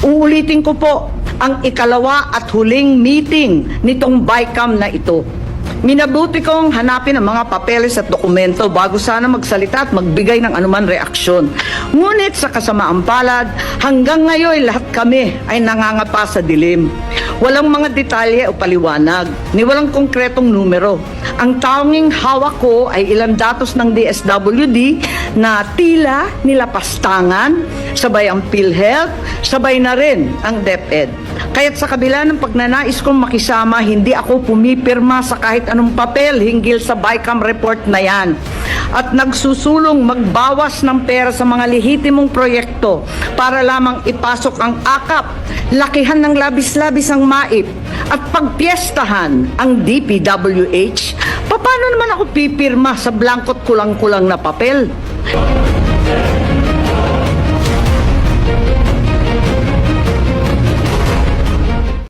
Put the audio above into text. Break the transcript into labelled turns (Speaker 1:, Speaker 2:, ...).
Speaker 1: Uulitin ko po ang ikalawa at huling meeting nitong BICAM na ito. Minabuti kong hanapin ang mga papeles at dokumento bago sana magsalita at magbigay ng anuman reaksyon. Ngunit sa kasamaang palad, hanggang ngayon lahat kami ay nangangapa sa dilim. Walang mga detalye o paliwanag, ni walang konkretong numero. Ang tanging hawak ko ay ilang datos ng DSWD na tila nilapastangan, sabay ang PhilHealth, sabay na rin ang DepEd. Kaya't sa kabila ng pagnanais kong makisama, hindi ako pumipirma sa kahit anong papel hinggil sa BICAM report na yan. At nagsusulong magbawas ng pera sa mga lehitimong proyekto para lamang ipasok ang akap, lakihan ng labis-labis ang MAIP, at pagpiestahan ang DPWH. Paano naman ako pipirma sa blankot kulang-kulang na papel?